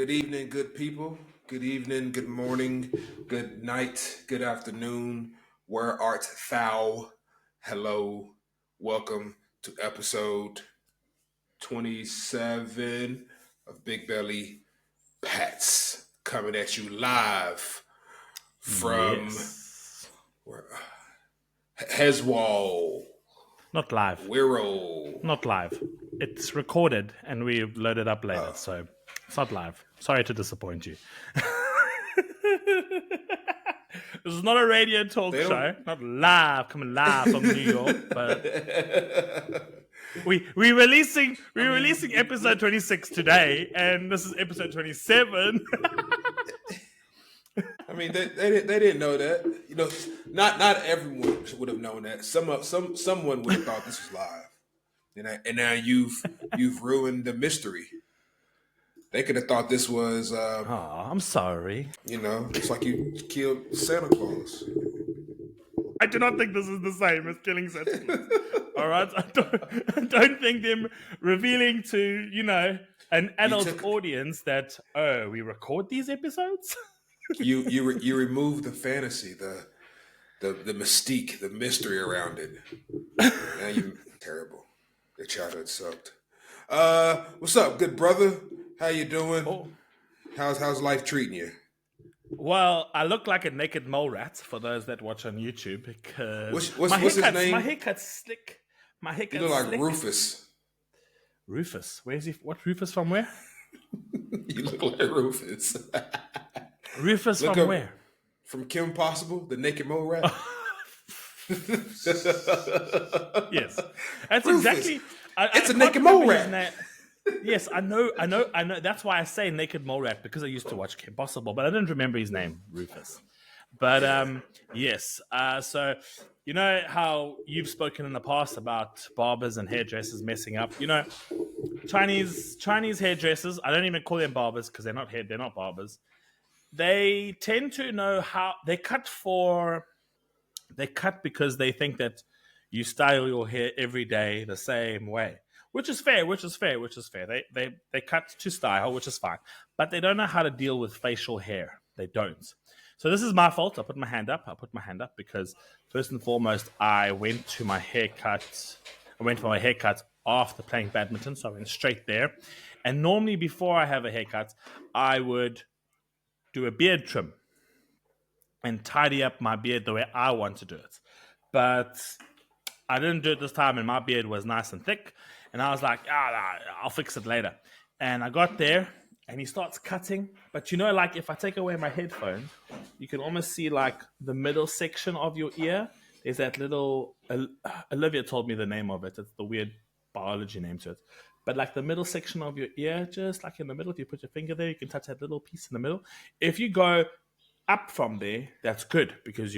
Good evening, good people. Good evening, good morning, good night, good afternoon. Where art thou? Hello. Welcome to episode 27 of Big Belly Pats. Coming at you live from Yes. where, Heswall, Not live. Wirral. Not live. It's recorded and we load it up later, so it's not live. Sorry to disappoint you. This is not a radio talk They don't. show, not live, coming live from New York, but we're releasing episode 26 today, and this is episode 27. I mean, they didn't know that. You know, not everyone would have known that. Someone would have thought this was live, and now you've ruined the mystery. They could have thought this was. Oh, I'm sorry. It's like you killed Santa Claus. I do not think this is the same as killing Santa Claus. All right, I don't think them revealing to an adult audience that we record these episodes. you remove the fantasy, the mystique, the mystery around it. Now you terrible. Your childhood sucked. What's up, good brother? How you doing? Oh. How's life treating you? Well, I look like a naked mole rat for those that watch on YouTube because what's his name? My haircut's slick. You look like Rufus. Rufus? Where is he? What Rufus from where? You look like Rufus. Rufus from where? From Kim Possible, the naked mole rat. Yes, that's Rufus. exactly. It's a naked mole rat. Yes, I know. That's why I say naked mole rat, because I used to watch Kim Possible, but I didn't remember his name, Rufus. But yes. So you know how you've spoken in the past about barbers and hairdressers messing up. Chinese hairdressers. I don't even call them barbers because they're not barbers. They tend to know how they cut because they think that you style your hair every day the same way. Which is fair. They cut to style, which is fine. But they don't know how to deal with facial hair. They don't. So this is my fault. I put my hand up because first and foremost, I went for my haircut after playing badminton. So I went straight there. And normally before I have a haircut, I would do a beard trim and tidy up my beard the way I want to do it. But I didn't do it this time, and my beard was nice and thick. And I was like, I'll fix it later. And I got there, and he starts cutting. But like if I take away my headphone, you can almost see like the middle section of your ear. There's that little, Olivia told me the name of it. It's the weird biology name to it. But like the middle section of your ear, just like in the middle, if you put your finger there, you can touch that little piece in the middle. If you go up from there, that's good because,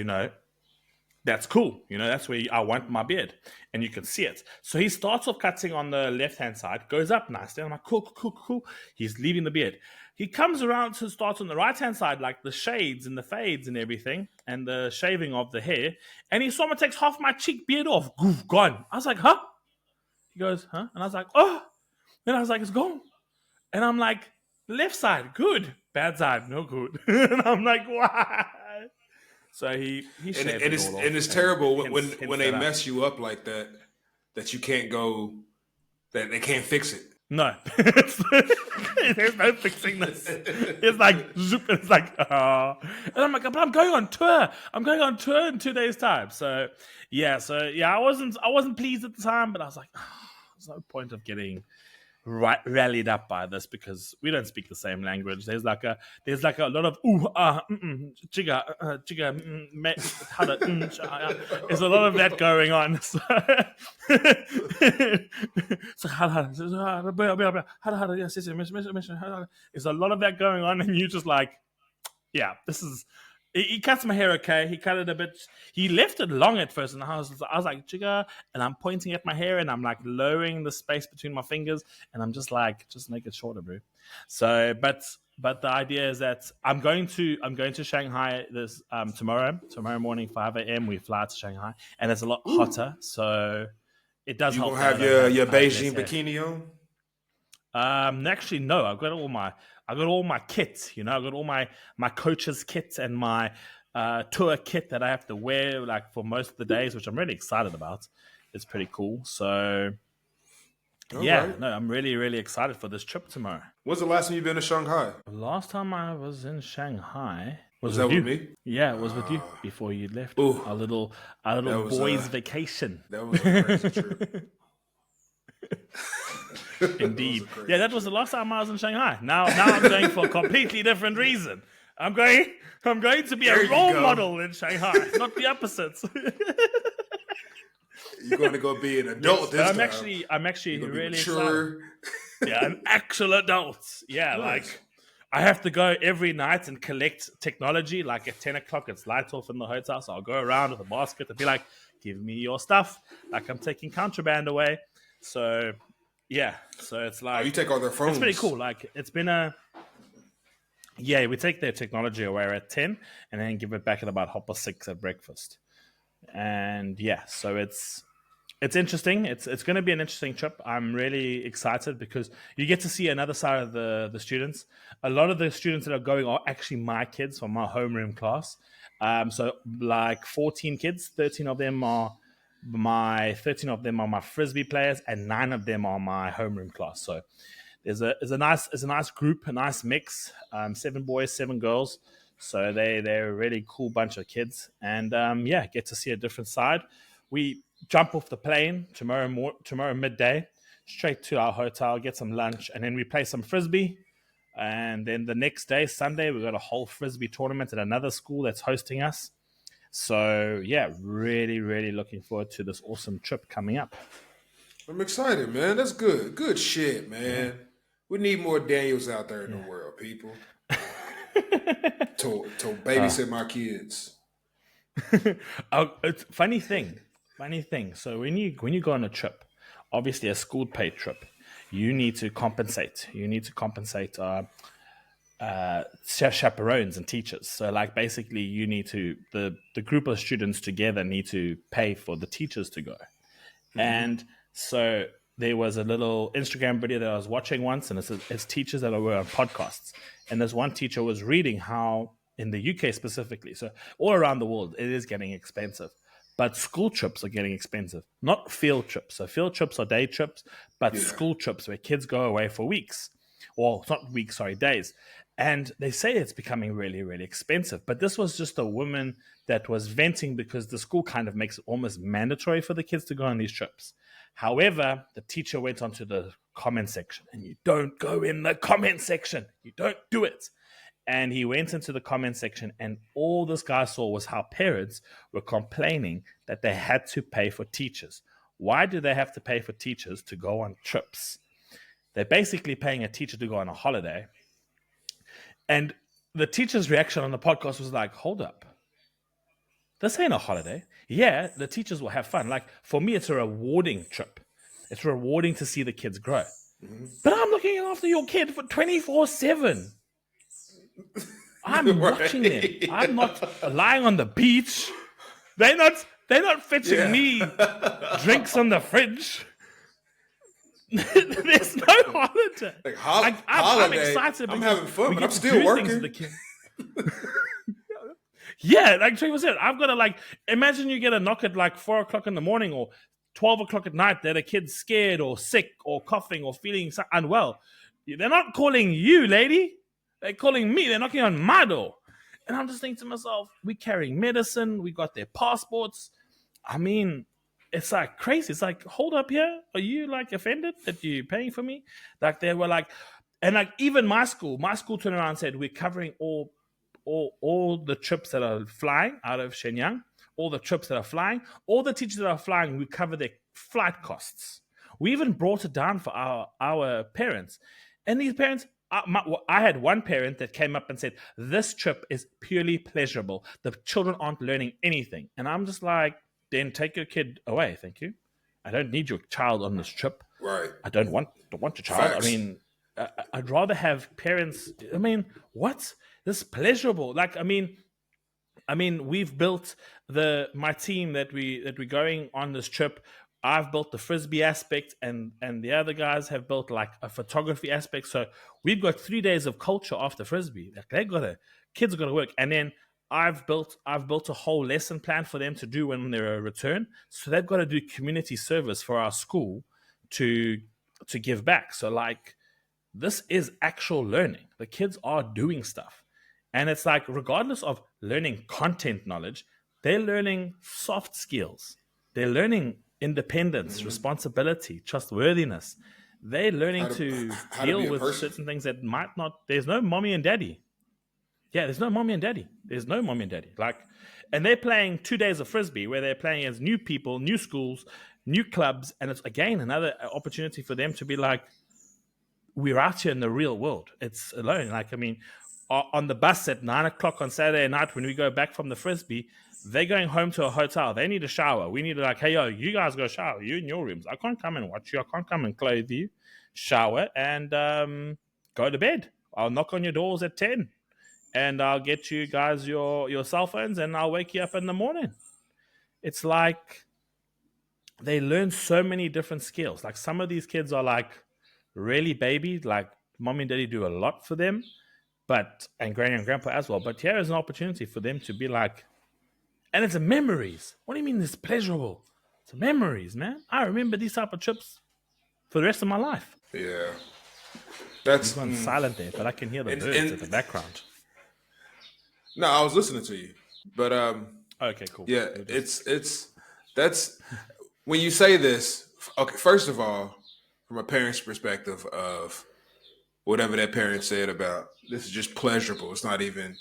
that's cool. That's where I want my beard. And you can see it. So he starts off cutting on the left-hand side, goes up nicely. I'm like, cool. He's leaving the beard. He comes around to start on the right-hand side, like the shades and the fades and everything, and the shaving of the hair. And he someone takes half my cheek beard off. Goof, gone. I was like, huh? He goes, huh? And I was like, oh. Then I was like, it's gone. And I'm like, left side, good. Bad side, no good. And I'm like, why? So he shaved it all off. And it's terrible when they mess you up like that you can't go, that they can't fix it. No. There's no fixing this. It's like, zoop, it's like, And I'm like, but I'm going on tour. I'm going on tour in 2 days' time. So yeah, I wasn't pleased at the time, but I was like, there's no point of getting rallied up by this because we don't speak the same language. There's like a lot of jigga, there's a lot of that going on. So there's a lot of that going on, and you just like, yeah, this is. He cuts my hair okay. He cut it a bit. He left it long at first, and I was like, Jigga, and I'm pointing at my hair, and I'm like lowering the space between my fingers, and I'm just like, just make it shorter, bro. So, but the idea is that I'm going to Shanghai this tomorrow morning, 5 a.m. We fly to Shanghai, and it's a lot hotter, so it does help. You gonna have your Beijing bikini on? Actually, no. I got all my kits. I got all my coach's kits and my tour kit that I have to wear like for most of the days, which I'm really excited about. It's pretty cool. So All yeah, right. no, I'm really, really excited for this trip tomorrow. When's the last time you've been to Shanghai? The last time I was in Shanghai Was was that with with you. me? Yeah, it was with you before you left. Ooh, Our little that was boys' vacation. that was a crazy trip. That was a Indeed. crazy Yeah, that was the last time I was in Shanghai. Now I'm going for a completely different reason. I'm going to be There a you role go. model in Shanghai, not the opposites. You're going to go be an adult this time. I'm actually You're going to be really mature. excited. Yeah, an actual adult. Yeah, Nice. like I have to go every night and collect technology. Like at 10 o'clock, it's lights off in the hotel. So I'll go around with a basket and be like, give me your stuff. Like I'm taking contraband away. So yeah, so it's like, You take all their phones. it's pretty cool. Like it's been yeah, we take their technology away at 10 and then give it back at about 6:30 at breakfast. And yeah, so it's interesting. It's going to be an interesting trip. I'm really excited because you get to see another side of the students. A lot of the students that are going are actually my kids from my homeroom class. So like 14 kids, 13 of them are my frisbee players, and 9 of them are my homeroom class. So there's a nice group, a nice mix. 7 boys, 7 girls. So they're a really cool bunch of kids, and yeah, get to see a different side. We jump off the plane tomorrow midday, straight to our hotel, get some lunch, and then we play some frisbee. And then the next day, Sunday, we got a whole frisbee tournament at another school that's hosting us. So yeah, really, really looking forward to this awesome trip coming up. I'm excited, man. That's good. Good shit, man. We need more Daniels out there in the world, people. To babysit my kids. It's funny thing. So when you go on a trip, obviously a school paid trip, you need to compensate. Chaperones and teachers. So like basically you need to the group of students together need to pay for the teachers to go. And so there was a little Instagram video that I was watching once, and it's teachers that were on podcasts. And this one teacher was reading how in the UK specifically, so all around the world, it is getting expensive. But school trips are getting expensive, not field trips. So field trips are day trips, but school trips where kids go away for weeks. Well, not weeks, sorry, days. And they say it's becoming really, really expensive. But this was just a woman that was venting because the school kind of makes it almost mandatory for the kids to go on these trips. However, the teacher went onto the comment section, and you don't go in the comment section. You don't do it. And he went into the comment section, and all this guy saw was how parents were complaining that they had to pay for teachers. Why do they have to pay for teachers to go on trips? They're basically paying a teacher to go on a holiday. And the teacher's reaction on the podcast was like, hold up. This ain't a holiday. Yeah, the teachers will have fun. Like, for me, it's a rewarding trip. It's rewarding to see the kids grow. But I'm looking after your kid for 24/7. I'm watching them. I'm not lying on the beach. They're not fetching me drinks on the fridge. There's no holiday. Like I'm holiday. excited. I'm having fun, we but get I'm to still do things with working. the kid. Yeah, like Trey was saying, I've got to like imagine you get a knock at like 4 o'clock in the morning or 12 o'clock at night that a kid's scared or sick or coughing or feeling unwell. They're not calling you, lady. They're calling me. They're knocking on my door. And I'm just thinking to myself, we carrying medicine. We got their passports. I mean, it's like crazy. It's like, hold up here. Are you like offended that you're paying for me? Like they were like, and like even my school turned around and said, we're covering all the trips that are flying out of Shenyang, all the trips that are flying, all the teachers that are flying, we cover their flight costs. We even brought it down for our parents. And these parents, I had one parent that came up and said, this trip is purely pleasurable. The children aren't learning anything. And I'm just like, then take your kid away, thank you. I don't need your child on this trip. Right. I don't want your child. Facts. I mean, I'd rather have parents. I mean, what? This is pleasurable. Like, I mean, we've built my team that we're going on this trip. I've built the frisbee aspect, and the other guys have built like a photography aspect. So we've got 3 days of culture after frisbee. Like they got to kids are got to work, and then I've built a whole lesson plan for them to do when they return. So they've got to do community service for our school to give back. So like this is actual learning. The kids are doing stuff. And it's like, regardless of learning content knowledge, they're learning soft skills. They're learning independence, Mm-hmm. responsibility, trustworthiness. They're learning How to to how to deal be a with person. certain things that might not, there's no mommy and daddy. Yeah, there's no mommy and daddy. There's no mommy and daddy. Like, and they're playing 2 days of frisbee where they're playing as new people, new schools, new clubs. And it's again another opportunity for them to be like, we're out here in the real world. It's alone. Like, I mean, on the bus at 9 o'clock on Saturday night when we go back from the frisbee, they're going home to a hotel. They need a shower. We need to like, hey yo, you guys go shower. You in your rooms. I can't come and watch you. I can't come and clothe you. Shower and go to bed. I'll knock on your doors at 10 and I'll get you guys your cell phones and I'll wake you up in the morning. It's like they learn so many different skills. Like some of these kids are like really baby, like mommy and daddy do a lot for them, but and granny and grandpa as well. But here is an opportunity for them to be like, and it's memories. What do you mean it's pleasurable? It's memories, man. I remember these type of trips for the rest of my life. Yeah, You've that's gone silent there, but I can hear the birds at the and background. no, I was listening to you, but Okay, cool. yeah, We'll just it's that's when you say this. Okay, first of all, from a parent's perspective of whatever that parent said about this is just pleasurable. It's not even.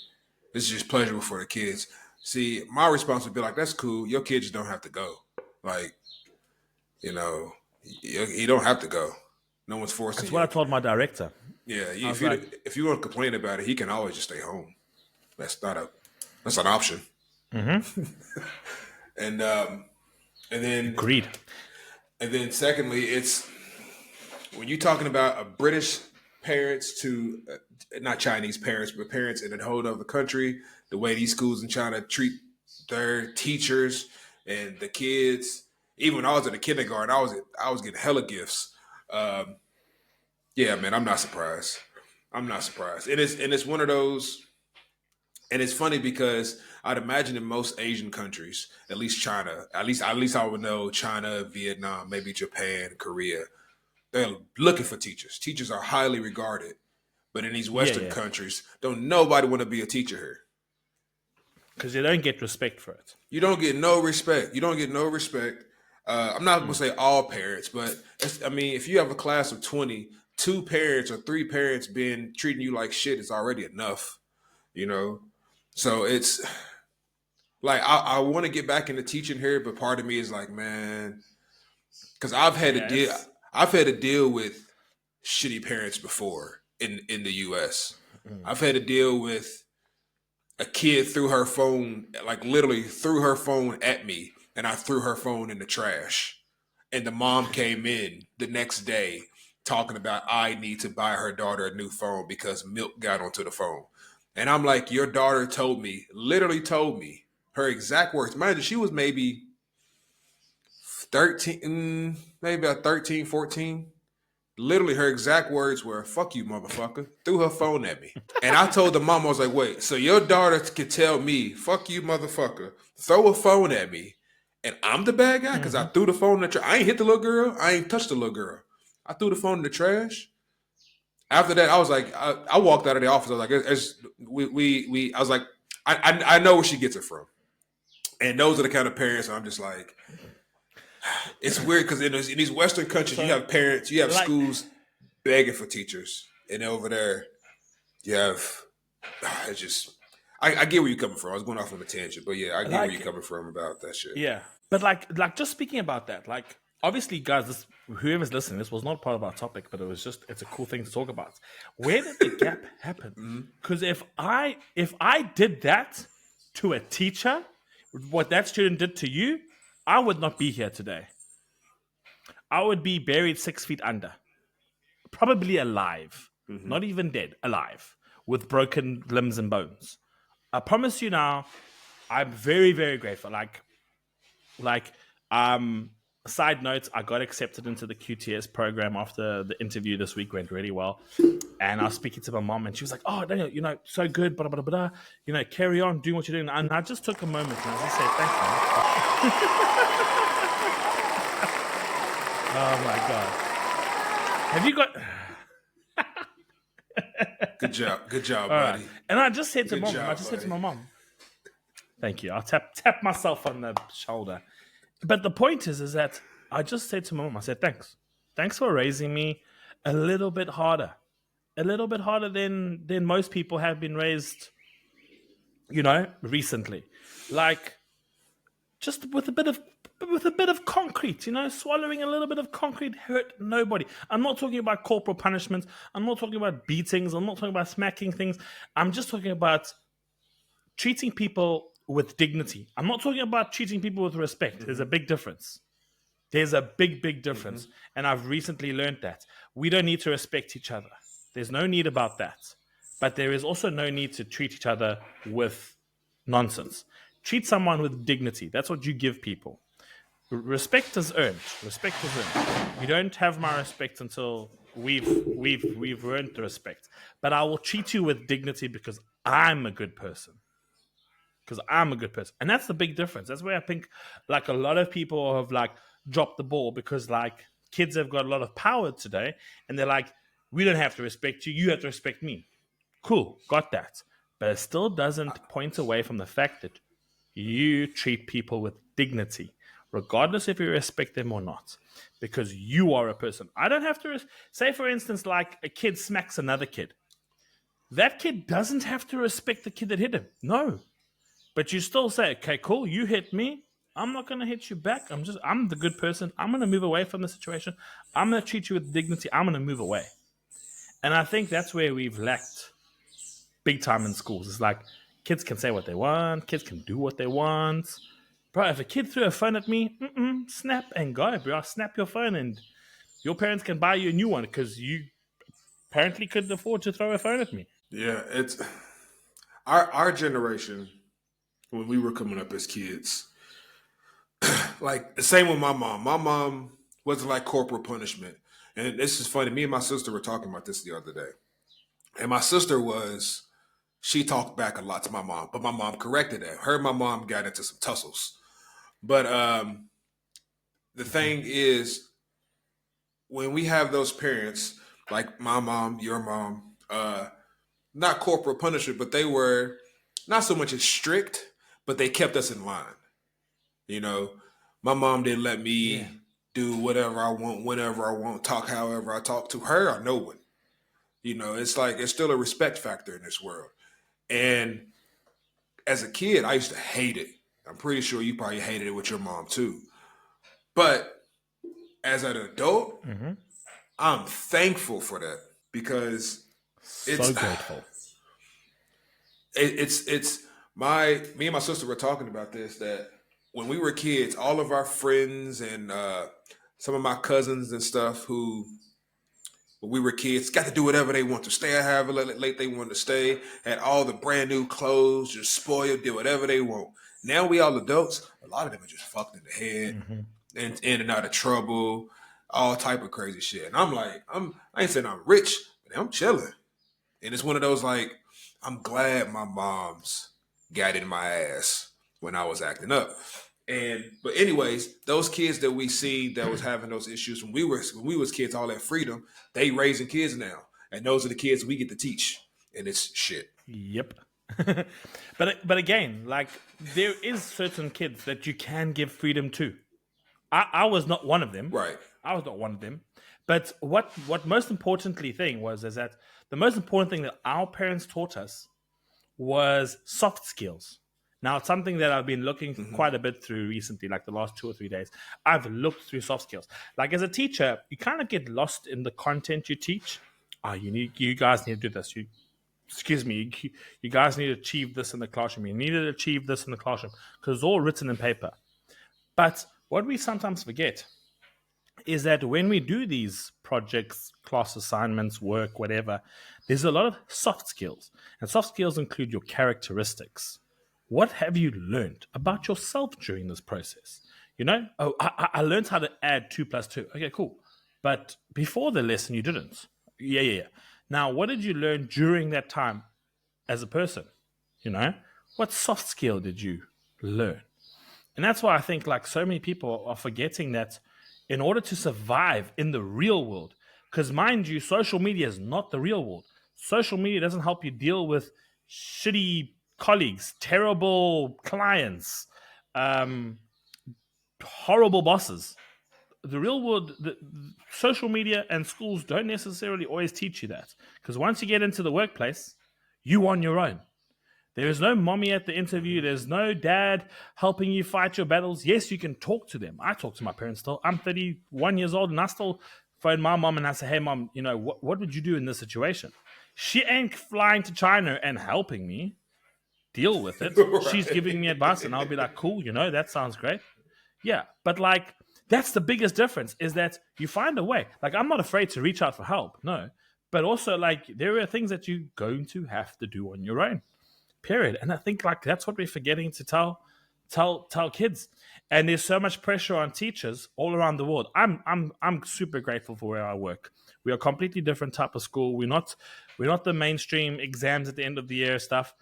This is just pleasurable for the kids. See, my response would be like, "That's cool. Your kids don't have to go. Like, you know, you don't have to go. No one's forcing that's what I you. told my director. Yeah, I was like, if you want to complain about it, he can always just stay home. That's not a that's an option. And and then agreed. secondly, it's when you're talking about a British parents to not Chinese parents, but parents in a whole other country, the way these schools in China treat their teachers and the kids. Even when I was in the kindergarten, I was getting hella gifts. Um, yeah, man, I'm not surprised. I'm not surprised. It's one of those, and it's funny because I'd imagine in most Asian countries, at least China, at least I would know China, Vietnam, maybe Japan, Korea. They're looking for teachers. Teachers are highly regarded. But in these Yeah, Western yeah. countries, don't nobody want to be a teacher here. Because you don't get respect for it. You don't get no respect. You don't get no respect. I'm not going to say all parents, but I mean, if you have a class of 20, two parents or three parents being treating you like shit is already enough, you know? So it's like, I want to get back into teaching here, but part of me is like, man, because Yes. I've had to deal with shitty parents before in the US. I've had to deal with a kid threw her phone, like literally threw her phone at me, and I threw her phone in the trash. And the mom came in the next day talking about I need to buy her daughter a new phone because milk got onto the phone. And I'm like, your daughter told me, literally told me her exact words. Mind you, she was maybe 13, maybe about 13, 14. Literally, her exact words were, fuck you, motherfucker. Threw her phone at me. And I told the mom, I was like, wait, so your daughter could tell me, fuck you, motherfucker, throw a phone at me, and I'm the bad guy because I threw the phone in the trash. I ain't hit the little girl. I ain't touched the little girl. I threw the phone in the trash. After that, I was like, I walked out of the office. I was like, I was like, I know where she gets it from. And those are the kind of parents I'm just like, it's weird because in these Western countries, you So, have parents, you have like, schools begging for teachers, and over there, you have it's just. I get where you're coming from. I was going off on a tangent, but yeah, I get where you're like, coming from about that shit. yeah. But like, just speaking about that, like, obviously, guys, whoever's listening, this was not part of our topic, but it's a cool thing to talk about. Where did the gap happen? Because if I did that to a teacher, what that student did to you, I would not be here today. I would be buried 6 feet under, probably alive, not even dead, alive, with broken limbs and bones. I promise you now, I'm very, very grateful. Like, um, Side note, I got accepted into the QTS program after the interview this week went really well. And I was speaking to my mom, and she was like, "Oh, Daniel, so good, blah, blah, blah, blah. Carry on doing what you're doing." And I just took a moment and I just said, "Thanks, man." Oh, my God. Have you got... Good job, All buddy. right. And I just said to Good mom, job, said to buddy. my mom, "Thank you." I'll tap myself on the shoulder. But the point is that I just said to my mom, I said, "Thanks. Thanks for raising me a little bit harder. A little bit harder than most people have been raised, recently. Like, just with a bit of concrete, swallowing a little bit of concrete hurt nobody. I'm not talking about corporal punishments. I'm not talking about beatings. I'm not talking about smacking things. I'm just talking about treating people with dignity. I'm not talking about treating people with respect. There's a big difference. There's a big difference. And I've recently learned that. We don't need to respect each other. There's no need about that. But there is also no need to treat each other with nonsense. Treat someone with dignity. That's what you give people. Respect is earned. Respect is earned. You don't have my respect until we've earned the respect. But I will treat you with dignity because I'm a good person. And that's the big difference. That's where I think like a lot of people have like dropped the ball because like kids have got a lot of power today and they're like, we don't have to respect you. You have to respect me. Cool. Got that. But it still doesn't point away from the fact that you treat people with dignity, regardless if you respect them or not, because you are a person. I don't have to say, for instance, like a kid smacks another kid. That kid doesn't have to respect the kid that hit him. No. But you still say, okay, cool, you hit me. I'm not going to hit you back. I'm the good person. I'm going to move away from the situation. I'm going to treat you with dignity. I'm going to move away. And I think that's where we've lacked big time in schools. It's like kids can say what they want. Kids can do what they want. Bro, if a kid threw a phone at me, snap and go, bro. I'll snap your phone and your parents can buy you a new one because you apparently couldn't afford to throw a phone at me. Yeah, it's our generation when we were coming up as kids. Like the same with my mom. My mom wasn't like corporal punishment. And this is funny. Me and my sister were talking about this the other day. And my sister she talked back a lot to my mom, but my mom corrected that. Her and my mom got into some tussles. But the thing is, when we have those parents, like my mom, your mom, not corporal punishment, but they were not so much as strict, but they kept us in line. My mom didn't let me do whatever I want, whenever I want, talk however I talk to her or no one. It's like there's still a respect factor in this world. And as a kid, I used to hate it. I'm pretty sure you probably hated it with your mom too. But as an adult, I'm thankful for that because it's so grateful. It's me and my sister were talking about this, that when we were kids, all of our friends and some of my cousins and stuff who, when we were kids, got to do whatever they want to, stay however late they wanted to stay, had all the brand new clothes, just spoiled, did whatever they want. Now we all adults, a lot of them are just fucked in the head and in and out of trouble, all type of crazy shit. And I'm like, I ain't saying I'm rich, but I'm chilling. And it's one of those like, I'm glad my mom's got in my ass when I was acting up. But anyways, those kids that we see that was having those issues when we was kids, all that freedom, they raising kids now. And those are the kids we get to teach. And it's shit. Yep. but again, like there is certain kids that you can give freedom to. I was not one of them. Right. I was not one of them. But what most importantly thing is that the most important thing that our parents taught us was soft skills. Now, it's something that I've been looking quite a bit through recently, like the last 2 or 3 days. I've looked through soft skills. Like as a teacher, you kind of get lost in the content you teach. You guys need to do this. You guys need to achieve this in the classroom. You need to achieve this in the classroom because it's all written in paper. But what we sometimes forget is that when we do these projects, class assignments, work, whatever, there's a lot of soft skills. And soft skills include your characteristics. What have you learned about yourself during this process? You know, oh, I learned how to add 2 plus 2. Okay, cool. But before the lesson, you didn't. Yeah. Now, what did you learn during that time as a person? You know, what soft skill did you learn? And that's why I think like so many people are forgetting that in order to survive in the real world, because mind you, social media is not the real world. Social media doesn't help you deal with shitty colleagues, terrible clients, um, horrible bosses. The real world, social media and schools don't necessarily always teach you that. Because once you get into the workplace, you on your own. There is no mommy at the interview. There's no dad helping you fight your battles. Yes, you can talk to them. I talk to my parents still. I'm 31 years old and I still phone my mom and I say, hey, mom, you know, what would you do in this situation? She ain't flying to China and helping me deal with it. She's giving me advice and I'll be like, cool, you know, that sounds great. Yeah, but like, that's the biggest difference is that you find a way. Like, I'm not afraid to reach out for help, no. But also, like, there are things that you're going to have to do on your own. Period. And I think like that's what we're forgetting to tell kids. And there's so much pressure on teachers all around the world. I'm super grateful for where I work. We are a completely different type of school. We're not the mainstream exams at the end of the year stuff.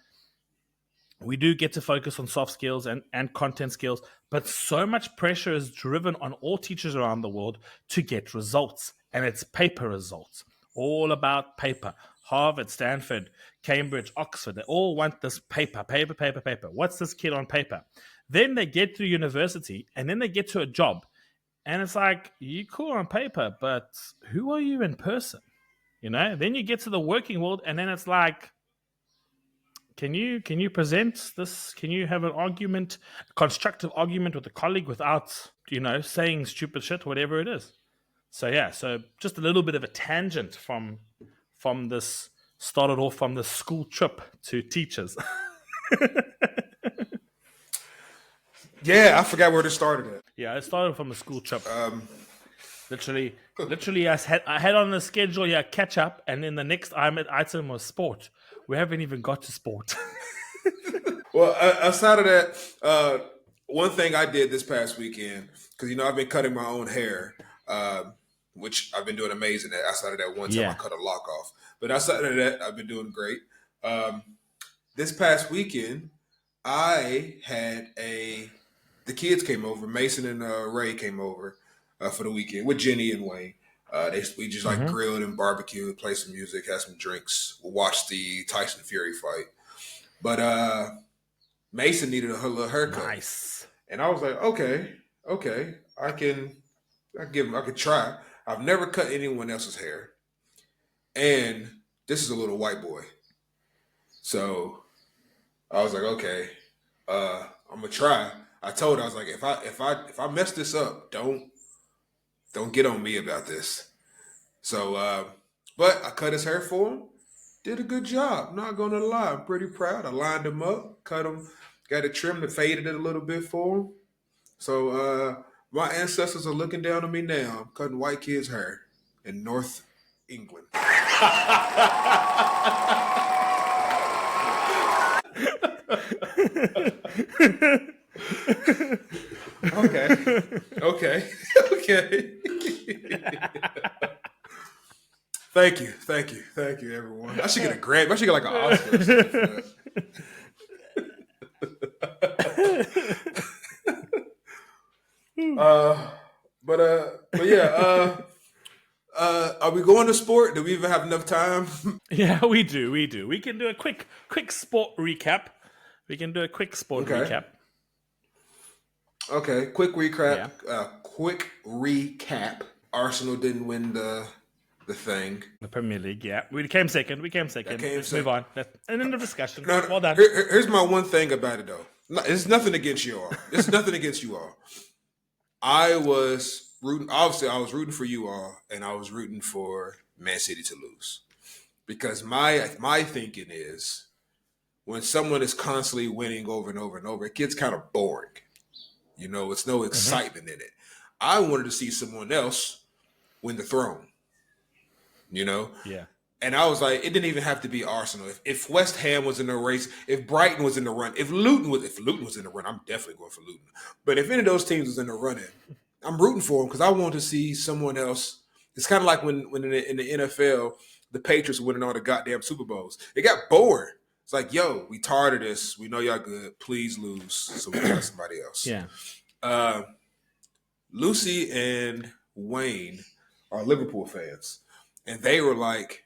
We do get to focus on soft skills and content skills, but so much pressure is driven on all teachers around the world to get results, and it's paper results, all about paper. Harvard, Stanford, Cambridge, Oxford, they all want this paper. What's this kid on paper? Then they get through university, and then they get to a job, and it's like, you cool on paper, but who are you in person? You know, then you get to the working world, and then it's like, can you present this? Can you have an argument, a constructive argument with a colleague without saying stupid shit, whatever it is? So yeah, so just a little bit of a tangent from this started off from the school trip to teachers. Yeah, I forgot where this started at. Yeah, it started from a school trip. Literally, I had on the schedule, yeah, catch up, and then the next item was sport. We haven't even got to sport. Well, outside of that, one thing I did this past weekend, because I've been cutting my own hair, which I've been doing amazing at. Outside of that one time I cut a lock off, but outside of that, I've been doing great. This past weekend, I had the kids came over. Mason and Ray came over for the weekend with Jenny and Wayne. We just like grilled and barbecued, played some music, had some drinks, watched the Tyson Fury fight. But Mason needed a little haircut. Nice. And I was like, okay, I can try. I've never cut anyone else's hair. And this is a little white boy. So I was like, okay, I'm gonna try. I told her, I was like, if I mess this up, don't get on me about this. So but I cut his hair for him. Did a good job. Not gonna lie, I'm pretty proud. I lined him up, cut him, got it trimmed and faded it a little bit for him. So my ancestors are looking down on me now. I'm cutting white kids' hair in North England. Okay. Thank you, everyone. I should get a Grammy. I should get like an Oscar or something for that. But yeah. Are we going to sport? Do we even have enough time? Yeah, we do. We can do a quick sport recap. Recap. Okay, quick recap. Yeah. Arsenal didn't win the thing. The Premier League, yeah. We came second. Let's move on. And then the discussion. No, well done. Here's my one thing about it, though. It's nothing against you all. I was rooting. Obviously, I was rooting for you all, and I was rooting for Man City to lose, because my thinking is, when someone is constantly winning over and over and over, it gets kind of boring. It's no excitement in it. I wanted to see someone else win the throne. Yeah. And I was like, it didn't even have to be Arsenal. If West Ham was in the race, if Brighton was in the run, if Luton was in the run, I'm definitely going for Luton. But if any of those teams was in the running, I'm rooting for them because I want to see someone else. It's kind of like when in the NFL, the Patriots winning all the goddamn Super Bowls. It got bored. It's like, yo, we tired of this. We know y'all good. Please lose so we can have somebody else. Yeah. Uh, Lucy and Wayne are Liverpool fans, and they were like,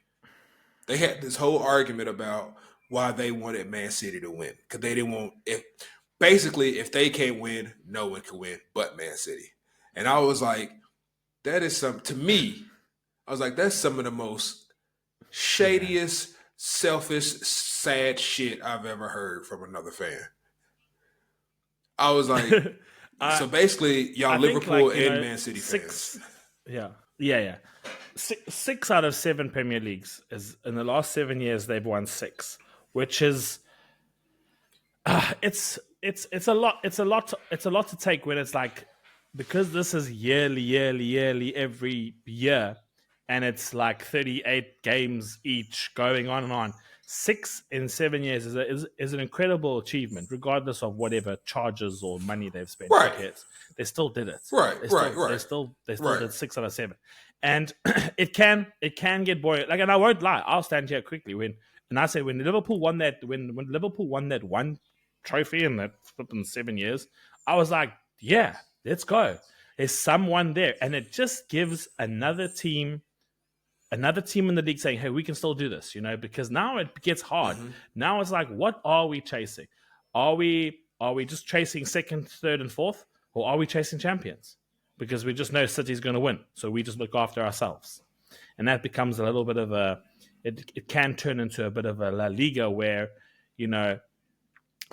they had this whole argument about why they wanted Man City to win because they didn't want if they can't win, no one can win but Man City. And I was like, that is some to me. I was like, that's some of the most Yeah. shadiest, selfish, sad shit I've ever heard from another fan. I was like, I so basically, y'all I think Liverpool like, and Man City fans. yeah, yeah. Six out of seven Premier Leagues is in the last 7 years they've won six, which is it's a lot. It's a lot to take when it's like because this is yearly every year, and it's like 38 games each going on and on. 6 in 7 years is an incredible achievement, regardless of whatever charges or money they've spent. Who Right, cares? They still did it. right, They right, still they right, still they still right. did 6 out of 7, and it can get boring. Like, and I won't lie, I'll stand here quickly and I say when Liverpool won that when Liverpool won that one trophy in that flipping 7 years, I was like, yeah, let's go. There's someone there, and it just gives another team in the league saying, hey, we can still do this, because now it gets hard. Mm-hmm. Now it's like, what are we chasing? Are we just chasing second, third, and fourth, or are we chasing champions? Because we just know City's going to win, so we just look after ourselves, and that becomes a little bit of it can turn into a bit of a La Liga where,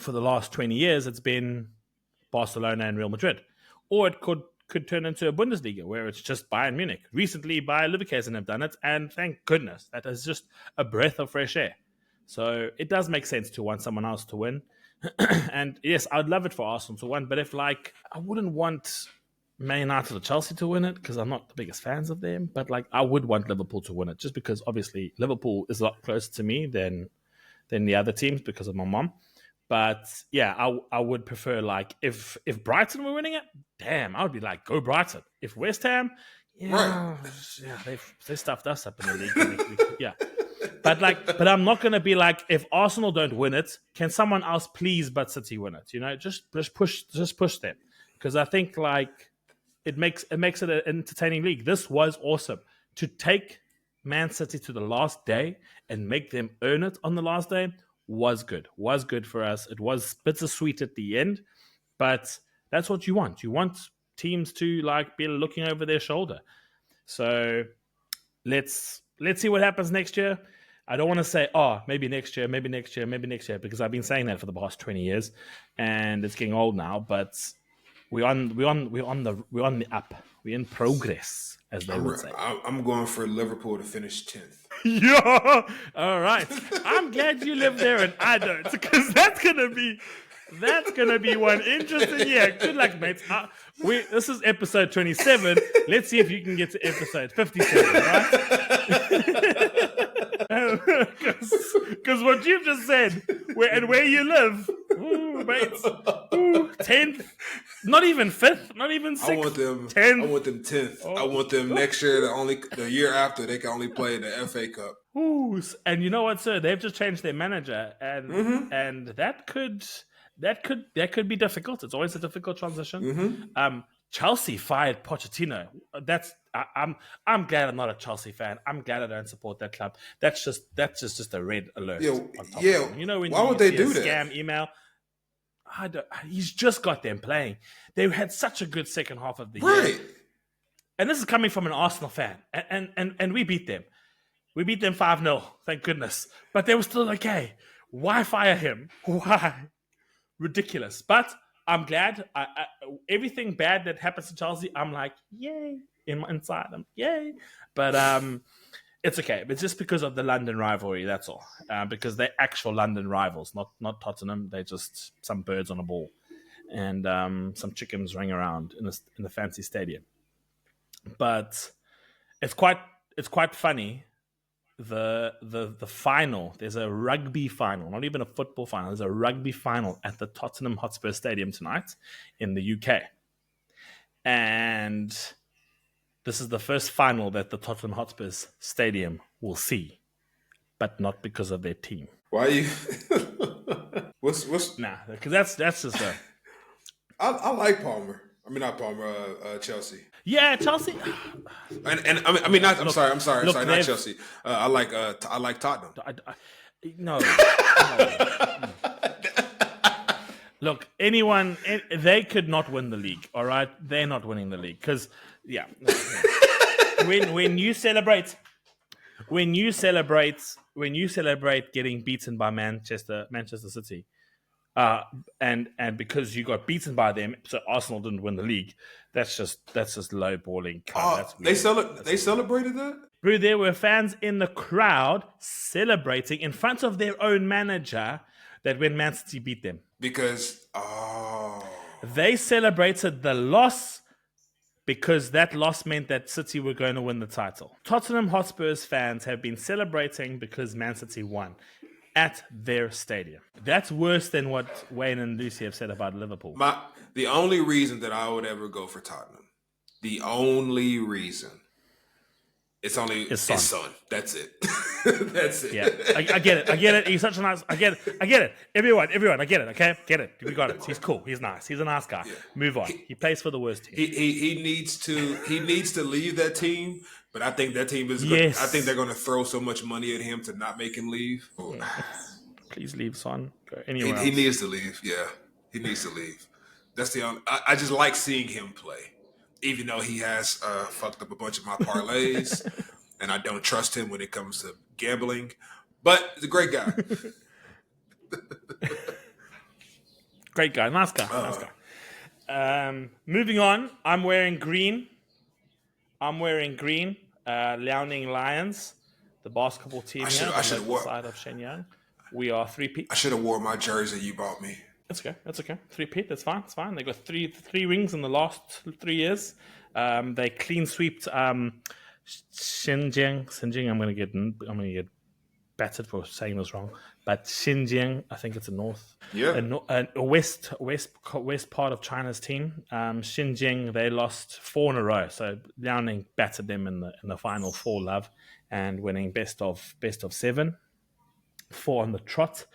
for the last 20 years it's been Barcelona and Real Madrid, or it could turn into a Bundesliga where it's just Bayern Munich. Recently, Bayer Leverkusen have done it, and thank goodness, that is just a breath of fresh air. So it does make sense to want someone else to win. And yes, I'd love it for Arsenal to win, but if I wouldn't want Man United or Chelsea to win it because I'm not the biggest fans of them, but I would want Liverpool to win it just because obviously Liverpool is a lot closer to me than the other teams because of my mom. But yeah, I would prefer if Brighton were winning it, damn, I would be like, go Brighton. If West Ham, Right. yeah, they stuffed us up in the league. Yeah, but I'm not gonna be like, if Arsenal don't win it, can someone else please but City win it? Just push them, because I think it makes it an entertaining league. This was awesome to take Man City to the last day and make them earn it on the last day. Was good for us. It was bittersweet at the end, but that's what you want. You want teams to be looking over their shoulder. So let's see what happens next year. I don't want to say, oh, maybe next year, because I've been saying that for the past 20 years, and it's getting old now. But we're on the up. We're in progress, as they would say. I'm going for Liverpool to finish 10th. Yeah. All right. I'm glad you live there and I don't, because that's gonna be one interesting year. Good luck, mates. This is episode 27. Let's see if you can get to episode 57. Right? Because what you've just said, where you live, ooh, mates, 10th, not even 5th, not even 6th. I want them 10th. I want them 10th. I want them next year. The year after they can only play the FA Cup. Ooh, and you know what, sir? They've just changed their manager, and that could be difficult. It's always a difficult transition. Chelsea fired Pochettino. I'm glad I'm not a Chelsea fan. I'm glad I don't support that club. That's just a red alert. Yeah, on top yeah. of them. When why you would they see do a that? scam email? He's just got them playing. They had such a good second half of the year. Right. And this is coming from an Arsenal fan. And we beat them. We beat them 5-0, thank goodness. But they were still okay. Why fire him? Why? Ridiculous. But I'm glad. Everything bad that happens to Chelsea, I'm like, yay. Inside, yay. But it's okay. It's just because of the London rivalry, that's all. Because they're actual London rivals, not Tottenham. They're just some birds on a ball. And some chickens running around in the fancy stadium. But it's quite funny the final. There's a rugby final, not even a football final. There's a rugby final at the Tottenham Hotspur Stadium tonight in the UK, and this is the first final that the Tottenham Hotspurs Stadium will see, but not because of their team. Why are you? what's? Nah, because that's just a I like Palmer. I mean, not Palmer. Chelsea. yeah, Chelsea. And I mean, not. I'm sorry. Look, Not Chelsea. I like Tottenham. No. Look, they could not win the league. All right, they're not winning the league because when you celebrate getting beaten by Manchester City, and because you got beaten by them, so Arsenal didn't win the league. That's just lowballing. They celebrated that? Bro, there were fans in the crowd celebrating in front of their own manager that when Man City beat them. Because They celebrated the loss because that loss meant that City were going to win the title. Tottenham Hotspur's fans have been celebrating because Man City won at their stadium. That's worse than what Wayne and Lucy have said about Liverpool. the only reason that I would ever go for Tottenham, the only reason, it's Son. That's it. That's it. Yeah, I get it. He's such a nice. I get it. Everyone, I get it. Okay, get it. We got it. He's cool. He's nice. He's a nice guy. Yeah. Move on. He plays for the worst team. He needs to leave that team. But I think that team is. Yes. I think they're going to throw so much money at him to not make him leave. Please leave, Son. Go anywhere else. He needs to leave. Yeah, he needs to leave. That's the only. I just like seeing him play. Even though he has fucked up a bunch of my parlays, and I don't trust him when it comes to gambling, but he's a great guy. Great guy, nice guy. Moving on, I'm wearing green. Liaoning Lions, the basketball team on the side of Shenyang. We are 3-peat. I should have wore my jersey you bought me. That's okay. 3-peat, that's fine. It's fine. They got three rings in the last 3 years. They clean sweeped Xinjiang. I'm gonna get battered for saying this wrong, but Xinjiang, I think it's a north, a west part of China's team. Xinjiang, they lost 4 in a row, so Liaoning battered them in the final 4 love and winning best of 7, 4 on the trot.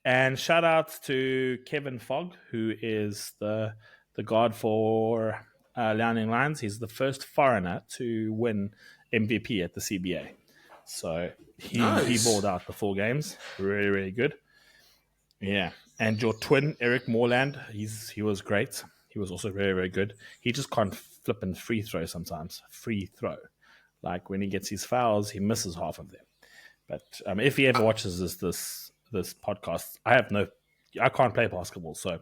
And shout out to Kevin Fogg, who is the guard for Liaoning Lions. He's the first foreigner to win MVP at the CBA. So he balled out the 4 games. Really, really good. Yeah. And your twin, Eric Moreland, he was great. He was also very, very good. He just can't flip in free throw sometimes. Free throw. Like when he gets his fouls, he misses half of them. But if he ever watches this podcast, I can't play basketball, so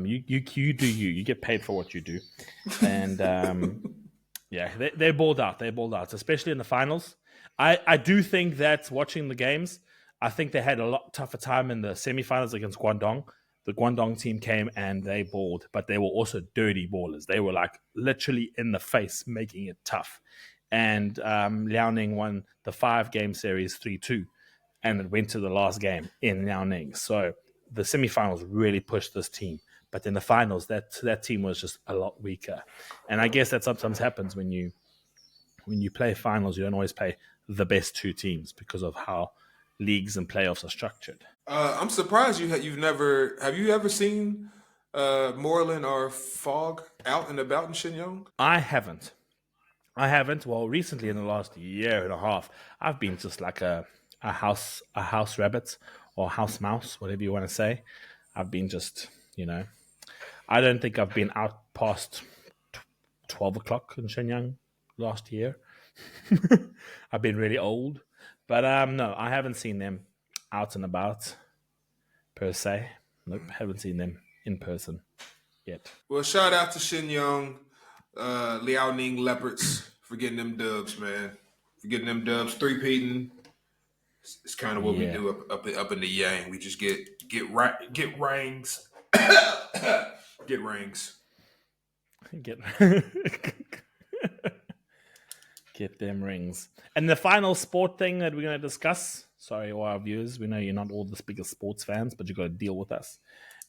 you do you get paid for what you do, and yeah, they balled out, especially in the finals. I do think that watching the games, I think they had a lot tougher time in the semifinals against Guangdong. The Guangdong team came and they balled, but they were also dirty ballers. They were like literally in the face, making it tough. And Liaoning won the 5-game series 3-2. And it went to the last game in Liaoning. So the semifinals really pushed this team. But in the finals, that team was just a lot weaker. And I guess that sometimes happens when you play finals. You don't always play the best 2 teams because of how leagues and playoffs are structured. I'm surprised have you ever seen Moreland or Fogg out and about in Shenyang? I haven't. Well, recently in the last year and a half, I've been just like a house rabbit or house mouse, whatever you want to say. I've been just, I don't think I've been out past 12 o'clock in Shenyang last year. I've been really old. But no, I haven't seen them out and about per se. Nope, haven't seen them in person yet. Well, shout out to Shenyang, Liaoning Leopards for getting them dubs, man. For getting them dubs, 3-peating. It's kind of what we do up in the Yang. We just get rings. Get rings. Get Get them rings. And the final sport thing that we're going to discuss, sorry, all our viewers, we know you're not all the biggest sports fans, but you've got to deal with us,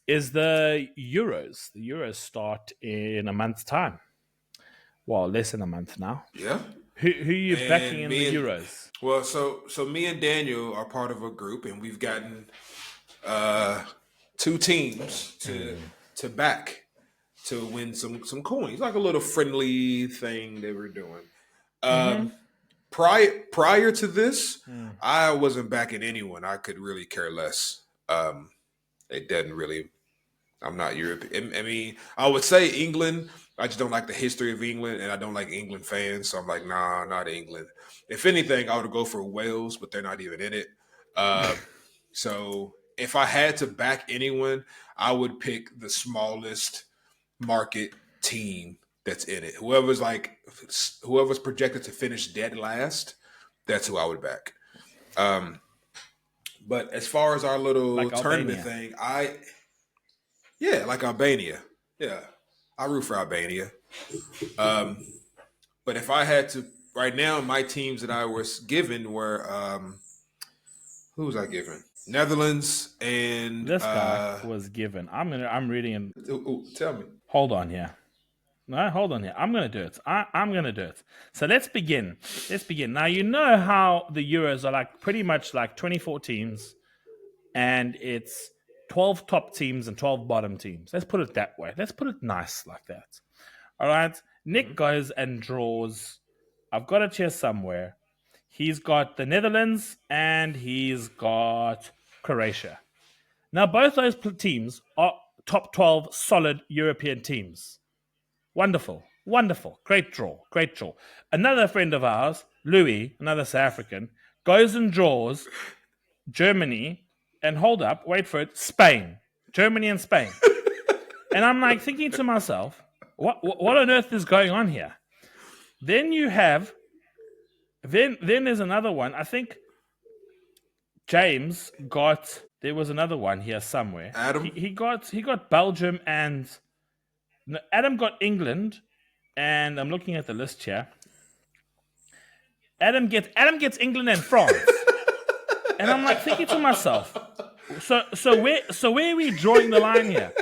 is the Euros. The Euros start in a month's time. Well, less than a month now. Yeah. Who are you And backing in me the and- Euros? Well, so me and Daniel are part of a group, and we've gotten two teams to back to win some coins, like a little friendly thing that we're doing. Prior to this, I wasn't backing anyone. I could really care less. It doesn't really. I'm not European. I mean, I would say England. I just don't like the history of England, and I don't like England fans. So I'm like, nah, not England. If anything, I would go for Wales, but they're not even in it. So if I had to back anyone, I would pick the smallest market team that's in it. Whoever's projected to finish dead last, that's who I would back. But as far as our little Like tournament Albania. thing, yeah, like Albania. Yeah. I root for Albania. But if I had to right now, my teams that I was given were who was I given? Netherlands and This guy was given. I'm reading him. tell me. Hold on here. No, hold on here. I'm going to do it. I'm going to do it. So let's begin. Now, you know how the Euros are like pretty much like 24 teams, and it's 12 top teams and 12 bottom teams. Let's put it that way. Let's put it nice like that. All right. Nick goes and draws. I've got it here somewhere. He's got the Netherlands and he's got Croatia. Now, both those teams are top 12 solid European teams. Wonderful. Great draw. Another friend of ours, Louis, another South African, goes and draws Germany and hold up, wait for it, Spain. Germany and Spain. And I'm like thinking to myself, what on earth is going on here? Then you have, then there's another one. I think James got, there was another one here somewhere. Adam? He got Belgium and no, Adam got England, and I'm looking at the list here. Adam gets England and France, and I'm like thinking to myself, so where are we drawing the line here?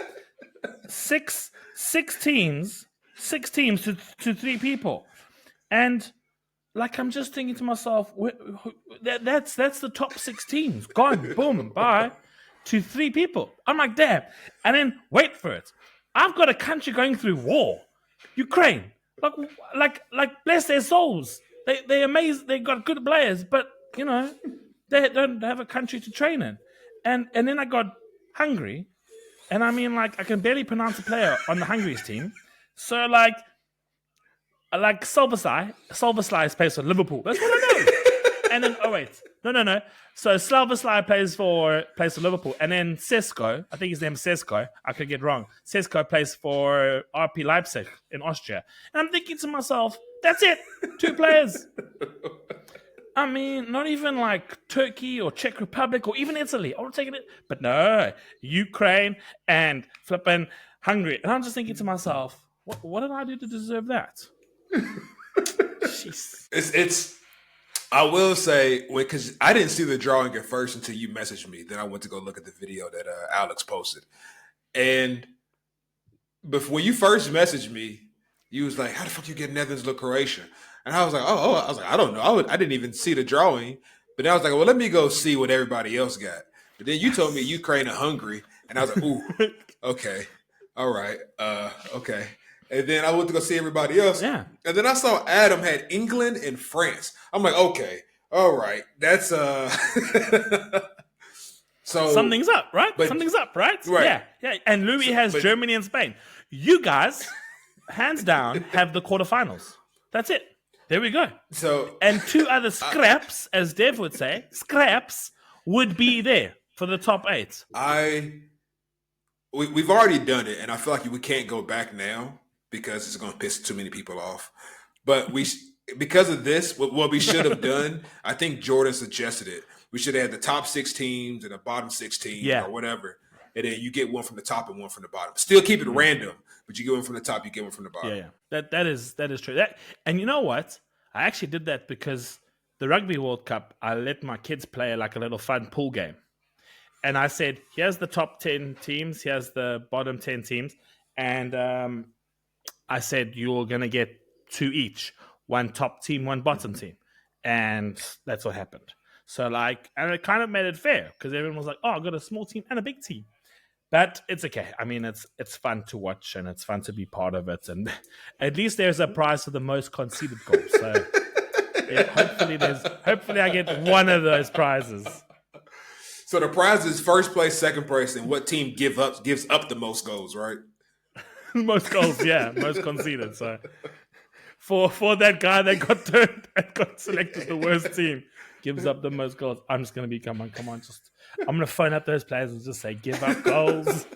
Six teams to 3 people, and like I'm just thinking to myself, that's the top 6 teams gone, boom, bye, to 3 people. I'm like, damn, and then wait for it. I've got a country going through war, Ukraine. Like bless their souls. They're amazing. They got good players, but you know they don't have a country to train in. And then I got Hungary, and I mean like I can barely pronounce a player on the Hungary's team. So like Salvasly plays for Liverpool. That's what I know. And then no. So Slavosly plays for Liverpool, and then Sesko, I think his name is Sesko. I could get wrong. Sesko plays for RP Leipzig in Austria, and I'm thinking to myself, that's it, 2 players. I mean, not even like Turkey or Czech Republic or even Italy. I would take it, but no, Ukraine and flipping Hungary, and I'm just thinking to myself, what did I do to deserve that? Jeez. It's. I will say, because I didn't see the drawing at first until you messaged me. Then I went to go look at the video that Alex posted. And when you first messaged me, you was like, how the fuck you get Netherlands look Croatia? And I was like, I was like, I don't know. I didn't even see the drawing. But then I was like, well, let me go see what everybody else got. But then you told me Ukraine and Hungary. And I was like, ooh, okay. All right. Okay. And then I went to go see everybody else. Yeah. And then I saw Adam had England and France. I'm like, okay, all right. That's so Something's up, right? Something's up, right? Right. Yeah. And Louis has Germany and Spain. You guys, hands down, have the quarterfinals. That's it. There we go. So and 2 other scraps, as Dev would say, scraps would be there for the top 8. We've already done it, and I feel like we can't go back now because it's going to piss too many people off. But because of this, what we should have done, I think Jordan suggested it. We should have had the top 6 teams and the bottom 6 teams or whatever. And then you get one from the top and one from the bottom. Still keep it random, but you get one from the top, you get one from the bottom. Yeah. That is true. And you know what? I actually did that because the Rugby World Cup, I let my kids play like a little fun pool game. And I said, here's the top 10 teams, here's the bottom 10 teams. And I said, you're going to get two each, one top team, one bottom team. And that's what happened. So, like, and it kind of made it fair because everyone was like, oh, I got a small team and a big team. But it's okay. I mean, it's fun to watch and it's fun to be part of it. And at least there's a prize for the most conceded goals. So hopefully I get one of those prizes. So the prize is first place, second place, and what team gives up the most goals, right? Most goals, yeah, most conceded. So for that guy that got turned and got selected the worst team, gives up the most goals. I'm just gonna be come on, I'm gonna phone up those players and just say give up goals.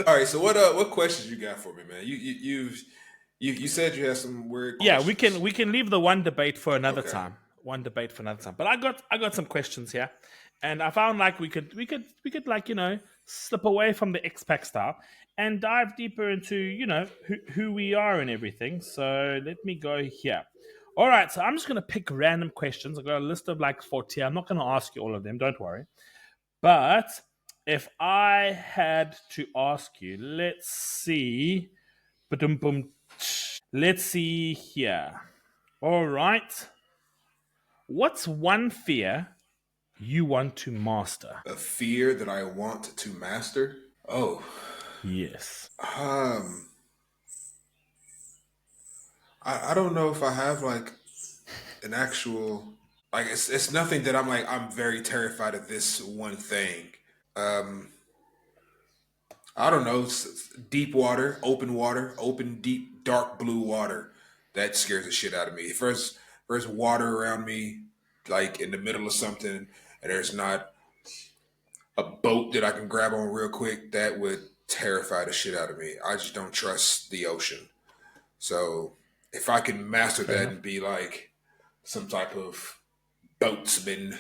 All right. So what questions you got for me, man? You said you had some weird questions. Yeah, we can leave the one debate for another time. But I got some questions here, and I found like we could like slip away from the expat style and dive deeper into who we are and everything. So let me go here. All right, so I'm just going to pick random questions. I've got a list of like 40. I'm not going to ask you all of them. Don't worry. But if I had to ask you, let's see. Let's see here. All right. What's one fear you want to master? A fear that I want to master. Oh, Yes. I don't know if I have like an actual like it's nothing that I'm very terrified of this one thing. Um, I don't know, deep water, open, deep, dark blue water. That scares the shit out of me. If there's water around me, like in the middle of something, and there's not a boat that I can grab on real quick, that would terrify the shit out of me. I just don't trust the ocean. So if I can master Fair that enough. and be like some type of boatsman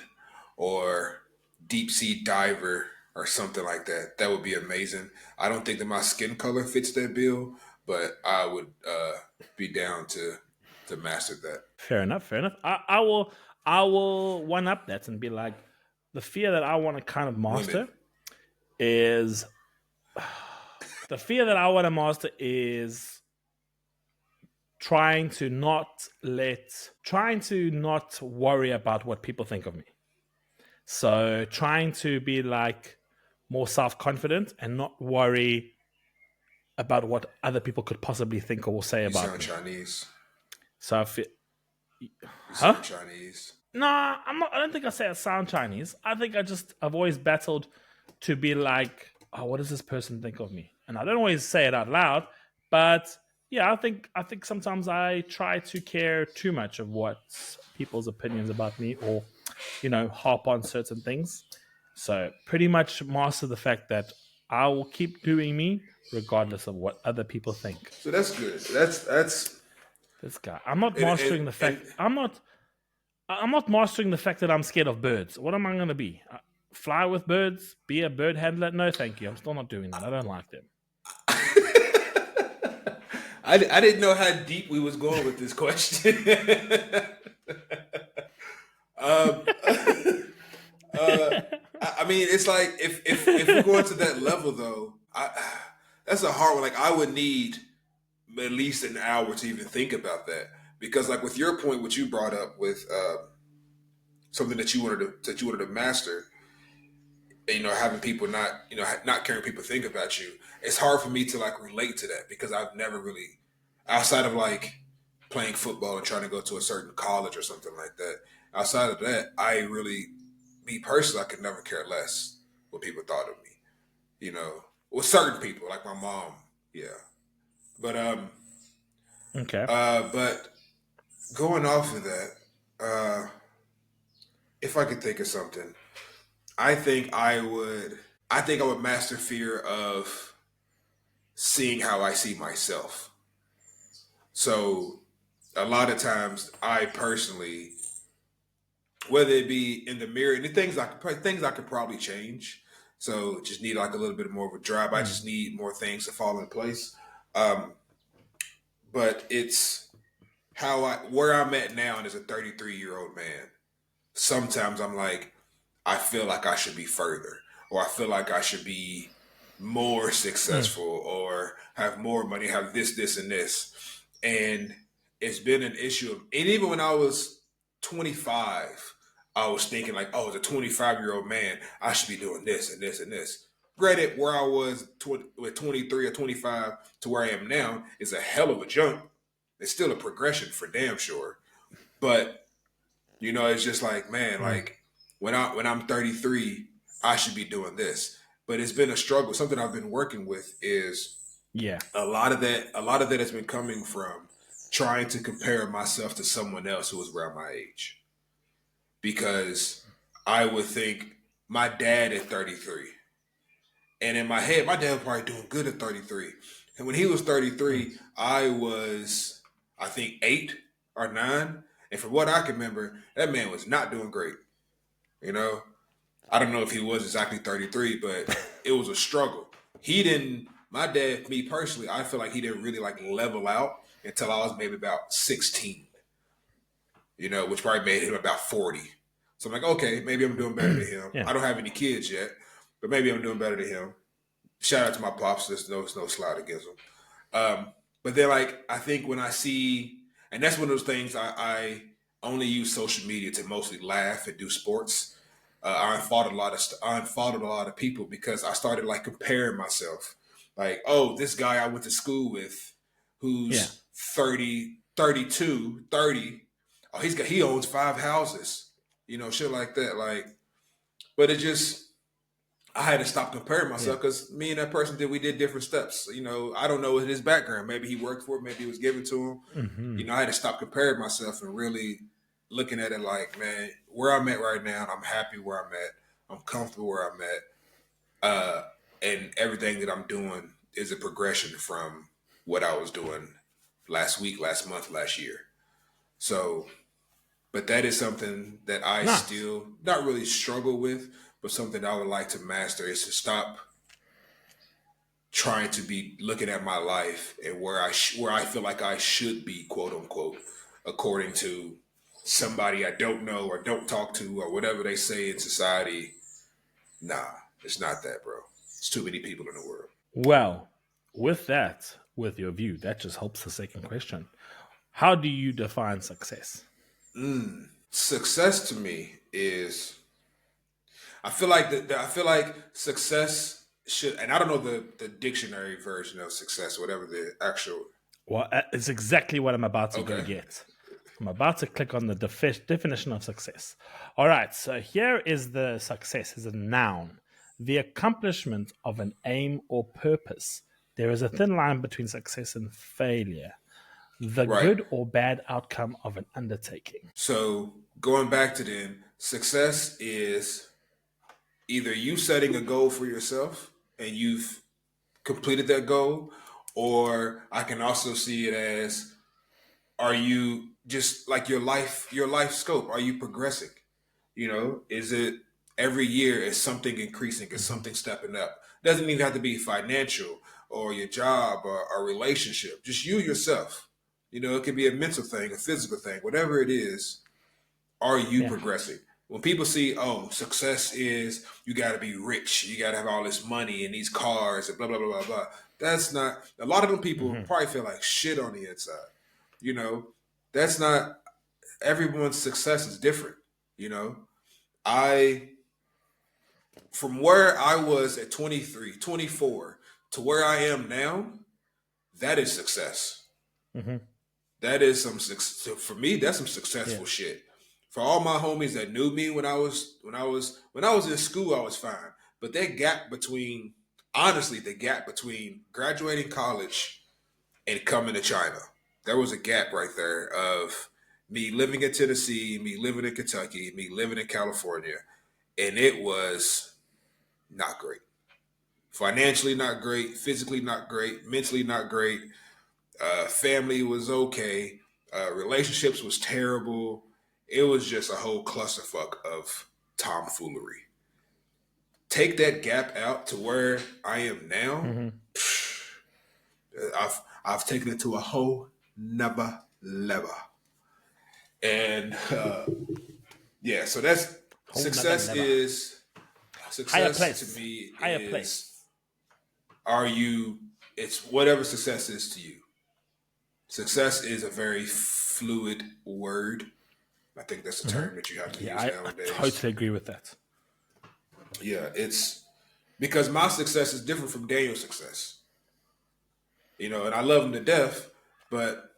or deep sea diver or something like that, that would be amazing. I don't think that my skin color fits that bill, but I would be down to master that. Fair enough. Fair enough. I will one up that and be like, the fear that I want to kind of Women. master is the fear that I want to master is trying to not worry about what people think of me. So trying to be like more self-confident and not worry about what other people could possibly think or say You about sound me. Chinese. So I feel, You huh? sound Chinese. Nah, I'm not. I don't think I say I sound Chinese. I think I've always battled to be like, oh, what does this person think of me? And I don't always say it out loud, but yeah, I think sometimes I try to care too much of what people's opinions about me, or harp on certain things. So pretty much master the fact that I will keep doing me regardless of what other people think. So that's good. That's This guy, I'm not and mastering the and fact. I'm not mastering the fact that I'm scared of birds. What am I going to be? Fly with birds? Be a bird handler? No, thank you. I'm still not doing that. I don't like them. I didn't know how deep we was going with this question. um, I mean, it's like if we're going to that level though, that's a hard one. Like I would need at least an hour to even think about that because, like, with your point, what you brought up with something that you wanted to master, having people not caring what people think about you. It's hard for me to like relate to that because I've never really, outside of like playing football and trying to go to a certain college or something like that. Outside of that, me personally, I could never care less what people thought of me. With certain people like my mom, yeah. But Okay. but going off of that, uh, if I could think of something, I think I would. I think I would master fear of seeing how I see myself. So a lot of times, I personally, whether it be in the mirror, and the things I could probably change. So just need like a little bit more of a drive. I Hmm. just need more things to fall in place. Um, but it's where I'm at now and as a 33-year-old man, sometimes I'm like, I feel like I should be further, or I feel like I should be more Mm. successful, or have more money, have this, and this. And it's been an issue. And even when I was 25, I was thinking like, oh, as a 25-year-old man, I should be doing this and this and this. Granted, where I was with 23 or 25 to where I am now is a hell of a jump. It's still a progression for damn sure. But it's just like, man, Mm. like when I'm 33, I should be doing this. But it's been a struggle. Something I've been working with is Yeah. a lot of that has been coming from trying to compare myself to someone else who was around my age. Because I would think my dad at 33, and in my head, my dad was probably doing good at 33. And when he was Mm. 33, I was, I think, 8 or 9. And from what I can remember, that man was not doing great. You know, I don't know if he was exactly 33, but it was a struggle. He didn't, my dad, me personally, I feel like he didn't really like level out until I was maybe about 16, which probably made him about 40. So I'm like, okay, maybe I'm doing better than him. Yeah. I don't have any kids yet, but maybe I'm doing better than him. Shout out to my pops. There's no slide against him. But then, like, I think when I see, and that's one of those things I only use social media to mostly laugh and do sports. I unfollowed a lot of people because I started like comparing myself. Like, oh, this guy I went to school with, Yeah. who's 30, 32, 30. Oh, he owns 5 houses. Shit like that. Like, but it just I had to stop comparing Yeah. myself because me and that person we did different steps. I don't know his background. Maybe he worked for it. Maybe it was given to him. Hmm. I had to stop comparing myself and really looking at it like, man, where I'm at right now, I'm happy where I'm at. I'm comfortable where I'm at. And everything that I'm doing is a progression from what I was doing last week, last month, last year. So, but that is something that I Nice. still not really struggle with, but something I would like to master is to stop trying to be looking at my life and where I feel like I should be, quote unquote, according to somebody I don't know or don't talk to or whatever they say in society. Nah, it's not that, bro. It's too many people in the world. Well, with that, with your view, that just helps the second question. How do you define success? Success to me is I feel like success should, and I don't know the dictionary version of success, whatever the actual. Well, it's exactly what I'm about to go Okay, get. I'm about to click on the definition of success. All right, so here is the success is a noun, the accomplishment of an aim or purpose. There is a thin line between success and failure, the right. good or bad outcome of an undertaking. So going back to then, success is either you setting a goal for yourself and you've completed that goal, or I can also see it as, are you just like your life scope? Are you progressing? Is it every year is something increasing, is Hmm. something stepping up? Doesn't even have to be financial or your job or a relationship. Just you yourself. It could be a mental thing, a physical thing, whatever it is. Are you Yeah. progressing? When people see, oh, success is you got to be rich, you got to have all this money and these cars and blah blah blah blah blah. That's not. A lot of them people Hmm. probably feel like shit on the inside. You know, that's not. Everyone's success is different. You know, I from where I was at 23, 24 to where I am now, that is success. Hmm. That is some success for me. That's some Yeah. successful shit. For all my homies that knew me when I was in school, I was fine. But the gap between graduating college and coming to China, there was a gap right there of me living in Tennessee, me living in Kentucky, me living in California, and it was not great. Financially, not great. Physically, not great. Mentally, not great. Family was okay. Relationships was terrible. It was just a whole clusterfuck of tomfoolery. Take that gap out to where I am now. Hmm. I've taken it to a whole nother level. And yeah, so that's Whole nother success level. is Higher success to place. me Higher is place. are you it's whatever success is to you. Success is a very fluid word. I think that's a term that you have to Yeah, use I nowadays. totally agree with that. Yeah, it's because my success is different from Daniel's success. And I love him to death, but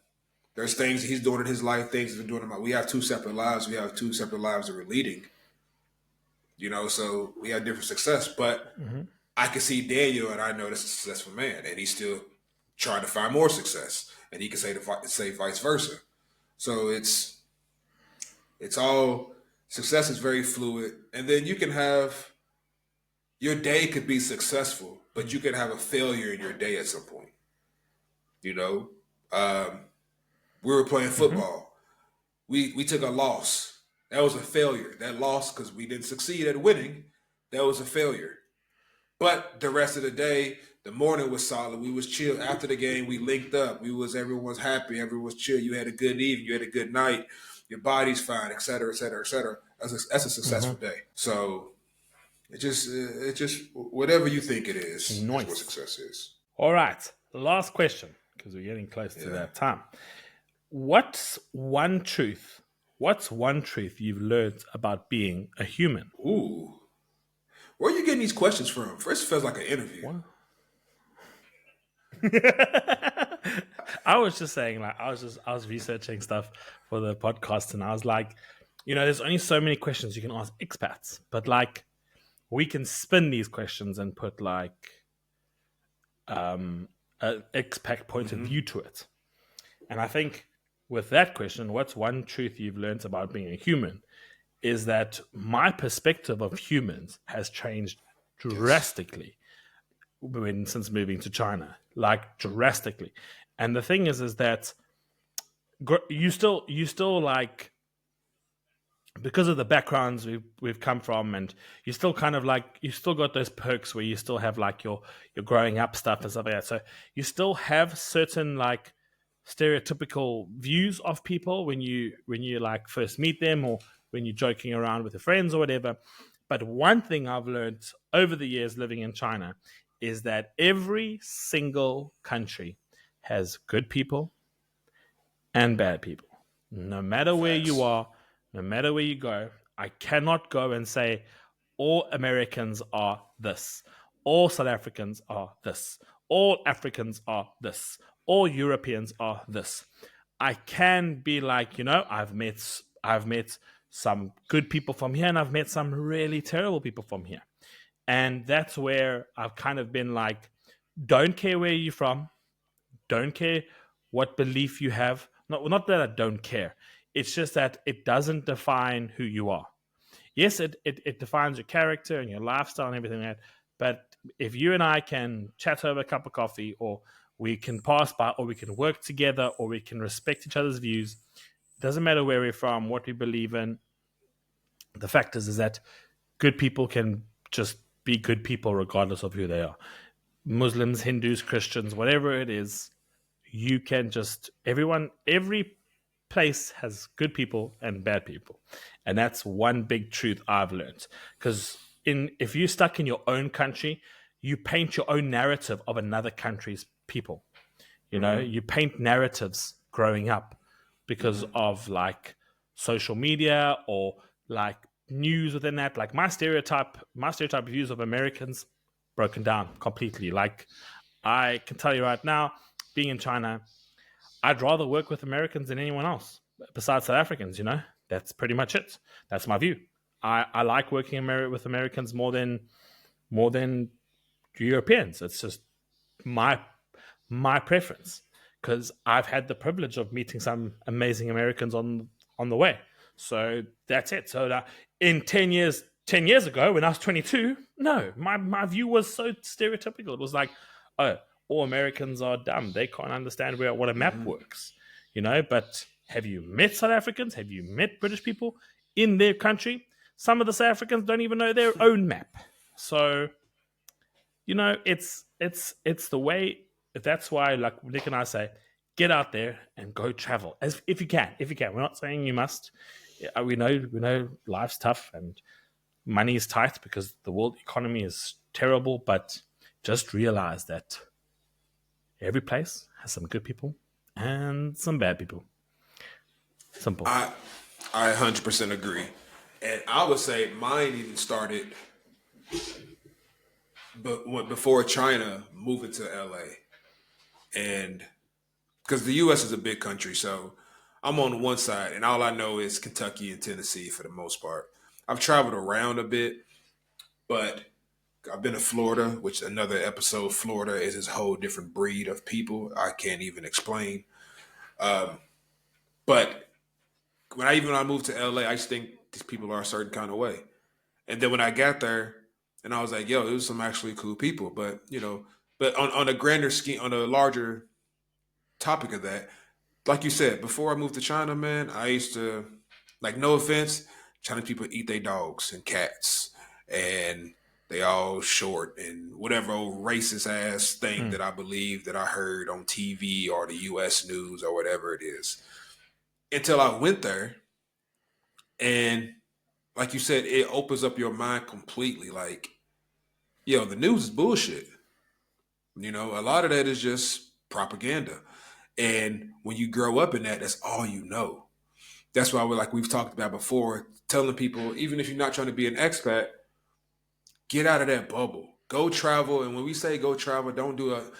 there's things he's doing in his life, things he's doing in my. We have two separate lives. We have two separate lives that we're leading. So we have different success. But I can see Daniel, and I know that's a successful man, and he's still trying to find more success, and he can say vice versa. So it's all success is very fluid, and then you can have your day could be successful, but you could have a failure in your day at some point. You know, um, we were playing football. We took a loss. That was a failure. That loss because we didn't succeed at winning. That was a failure. But the rest of the day, the morning was solid. We was chill. After the game, we linked up. Everyone's happy. Everyone was chill. You had a good evening. You had a good night. Your body's fine, et cetera, et cetera, et cetera. That's a successful day. So it just whatever you think it is what Nice. success is. All right. Last question, because we're getting close to Yeah. that time. What's one truth? What's one truth you've learned about being a human? Ooh. Where are you getting these questions from? First, it feels like an interview. What? I was just saying, like, I was researching stuff for the podcast, and I was like, there's only so many questions you can ask expats, but like, we can spin these questions and put like an expat point of view to it. And I think with that question, what's one truth you've learned about being a human? Is that my perspective of humans has changed Yes. drastically since moving to China, like drastically. And the thing is that you still like, because of the backgrounds we've come from, and you still kind of like, you still got those perks where you still have like your growing up stuff and stuff like that. So you still have certain like stereotypical views of people when you like first meet them, or when you're joking around with your friends or whatever. But one thing I've learned over the years living in China is that every single country has good people and bad people. No matter where you Facts. are, no matter where you go, I cannot go and say all Americans are this, all South Africans are this, all Africans are this, all Europeans are this. I can be like, I've met some good people from here, and I've met some really terrible people from here. And that's where I've kind of been like, don't care where you're from, don't care what belief you have. Not that I don't care. It's just that it doesn't define who you are. Yes, it defines your character and your lifestyle and everything like that. But if you and I can chat over a cup of coffee, or we can pass by, or we can work together, or we can respect each other's views, it doesn't matter where we're from, what we believe in. The fact is that good people can just be good people regardless of who they are. Muslims, Hindus, Christians, whatever it is, you can just, every place has good people and bad people. And that's one big truth I've learned. Because if you're stuck in your own country, you paint your own narrative of another country's people. You paint narratives growing up because of like social media, or like news within that. Like my stereotype views of Americans broken down completely. Like, I can tell you right now, being in China, I'd rather work with Americans than anyone else besides South Africans. That's pretty much it. That's my view. I like working with Americans more than Europeans. It's just my my preference, because I've had the privilege of meeting some amazing Americans on the way. So that's it. So that in 10 years ago, when I was 22, no, my view was so stereotypical. It was like, oh, all Americans are dumb. They can't understand what a map works. But have you met South Africans? Have you met British people in their country? Some of the South Africans don't even know their own map. So it's the way. That's why, like Nick and I say, get out there and go travel as if you can. If you can, we're not saying you must. Yeah, we know life's tough and money is tight because the world economy is terrible. But just realize that every place has some good people and some bad people. Simple. I 100% agree. And I would say mine even started before China moving to LA. And because the US is a big country, so I'm on one side and all I know is Kentucky and Tennessee for the most part. I've traveled around a bit, but I've been to Florida, which another episode. Florida is this whole different breed of people I can't even explain. But when I moved to LA, I just think these people are a certain kind of way. And then when I got there, and I was like, yo, it was some actually cool people. But but on a grander scheme, on a larger topic of that, like you said, before I moved to China, man, I used to, like, no offense, Chinese people eat their dogs and cats, and they all short and whatever old racist ass thing that I believe that I heard on TV or the U.S. news or whatever it is. Until I went there, and like you said, it opens up your mind completely. Like, yo, the news is bullshit. A lot of that is just propaganda. And when you grow up in that, that's all you know. That's why like we've talked about before, telling people, even if you're not trying to be an expat, get out of that bubble. Go travel. And when we say go travel, don't don't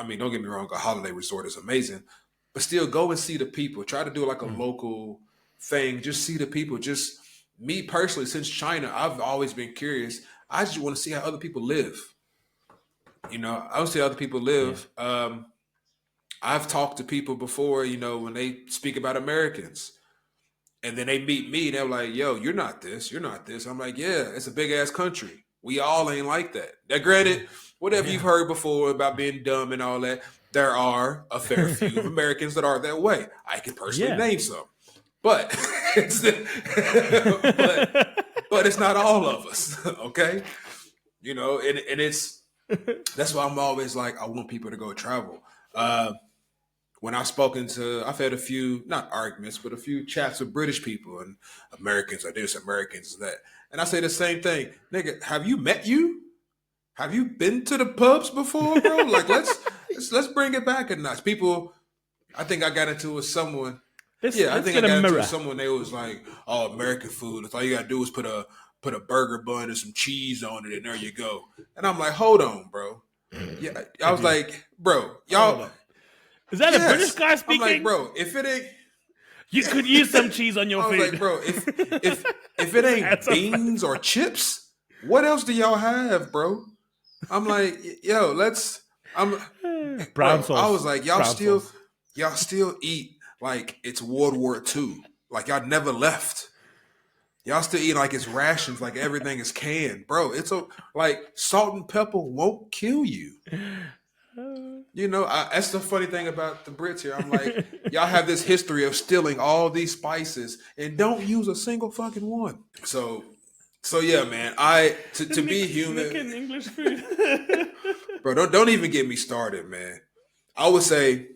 get me wrong, a holiday resort is amazing, but still go and see the people. Try to do like a local thing. Just see the people. Just me personally, since China, I've always been curious. I just want to see how other people live. I want to see how other people live. Yeah. I've talked to people before, when they speak about Americans, and then they meet me, they're like, yo, you're not this, you're not this. I'm like, yeah, it's a big ass country. We all ain't like that. Now, granted, whatever you've heard before about being dumb and all that, there are a fair few of Americans that are that way. I can personally name some. But it's but it's not all of us, okay? And it's that's why I'm always like, I want people to go travel. When I've had a few, not arguments, but a few chats with British people and Americans are this, Americans that. And I say the same thing. Nigga, have you met you? Have you been to the pubs before, bro? Like, let's bring it back a notch. People, I think I got into it with someone. Let's I think I get a got into it mirror. with someone. They was like, oh, American food. All you gotta do is put a burger bun and some cheese on it, and there you go. And I'm like, hold on, bro. Yeah, I was like, bro, y'all. Is that a British guy speaking? I'm like, bro, if it ain't, you could use some cheese on your I was food. like, bro, if it ain't beans or chips, what else do y'all have, bro? I'm like, yo, brown sauce. I was like, y'all sauce. still eat like it's World War II. Like y'all never left. Y'all still eat like it's rations, like everything is canned, bro. It's like salt and pepper won't kill you. That's the funny thing about the Brits here. I'm like, y'all have this history of stealing all these spices and don't use a single fucking one. So yeah, man. To be human, English food, bro. Don't even get me started, man. I would say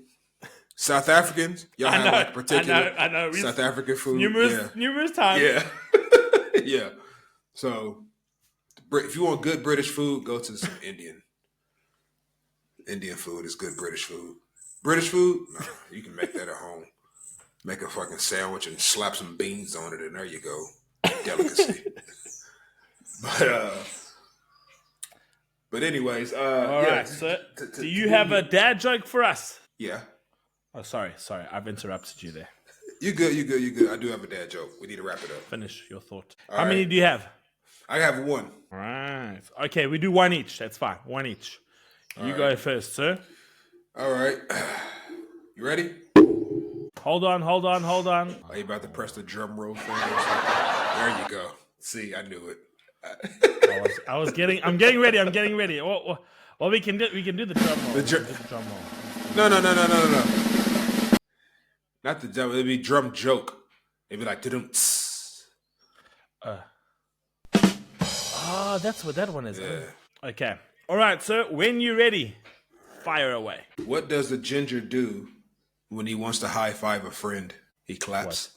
South Africans, y'all have like particular I know. South African food numerous times. Yeah, yeah. So if you want good British food, go to some Indian. Indian food is good British food. British food, no, you can make that at home. Make a fucking sandwich and slap some beans on it, and there you go. Delicacy. But anyways, all right. So, do you have a dad joke for us? Yeah. Oh, sorry, I've interrupted you there. You good. I do have a dad joke. We need to wrap it up. Finish your thought. How many do you have? I have one. All right. Okay, we do one each. That's fine. One each. You go first, sir. All right. You ready? Hold on. Are you about to press the drum roll thing? There you go. See, I knew it. I'm getting ready. Well, we can do the drum roll. The drum roll. No. Not the drum. It'd be drum joke. It'd be like dum. That's what that one is. Yeah. Okay. All right, sir. When you're ready, fire away. What does the ginger do when he wants to high five a friend, he claps.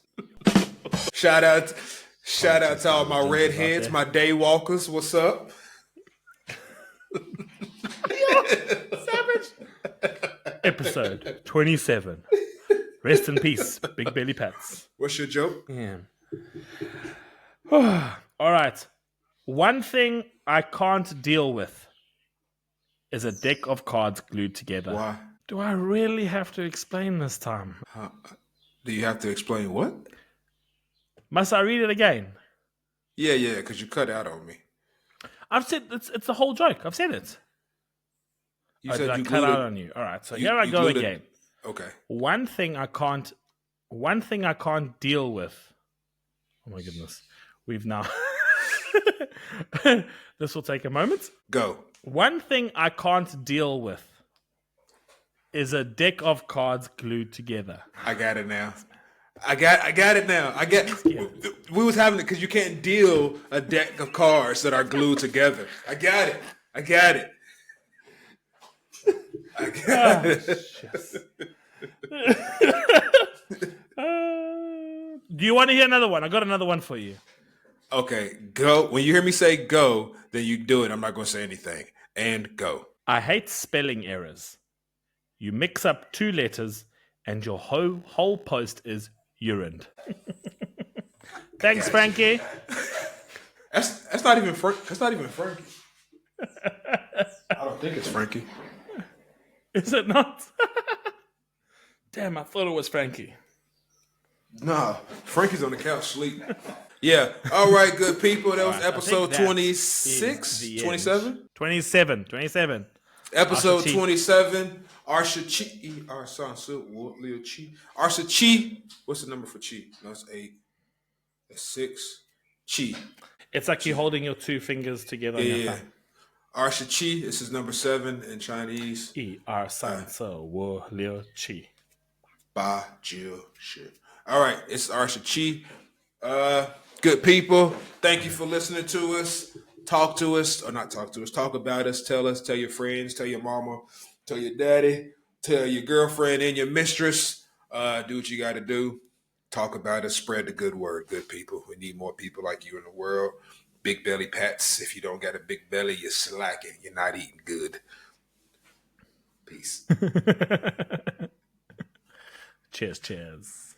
Shout out to all my redheads, my day walkers. What's up? Savage. Episode 27. Rest in peace, Big Belly Pats. What's your joke? Yeah. All right. One thing I can't deal with is a deck of cards glued together. Why? Do I really have to explain this time? Do you have to explain what? Must I read it again? Yeah, because you cut out on me. I've said it's the whole joke. I've said it. You Did said I you cut glued out it. on you? All right. So You- here I you go glued it. again. Okay. One thing I can't deal with. Oh my goodness. We've now. This will take a moment. Go. One thing I can't deal with is a deck of cards glued together. I got it now. I got it now. We was having it because you can't deal a deck of cards that are glued together. I got it. Do you want to hear another one? I got another one for you. Okay, go. When you hear me say go, then you do it. I'm not going to say anything. And go. I hate spelling errors. You mix up two letters and your whole post is urine. Thanks, Frankie. That's not even Frankie. I don't think it's Frankie. Is it not? Damn, I thought it was Frankie. Nah, Frankie's on the couch sleep. Yeah. All right, good people. That was All right, episode I think that 26, is the 27? 27. Episode Arsachi. 27. Arsachi. Arsachi. What's the number for Chi? No, it's 8. That's 6. Chi. It's like you're holding your two fingers together on your Yeah. thumb. Arsachi. This is number 7 in Chinese. Wo Liu Chi. Ba Jiu shit. All right, it's Arsachi. Good people, thank you for listening to us. Talk to us, or not talk to us. Talk about us. Tell your friends, tell your mama, tell your daddy, tell your girlfriend and your mistress. Do what you got to do. Talk about us. Spread the good word. Good people. We need more people like you in the world. Big belly pats. If you don't got a big belly, you're slacking. You're not eating good. Peace. Cheers.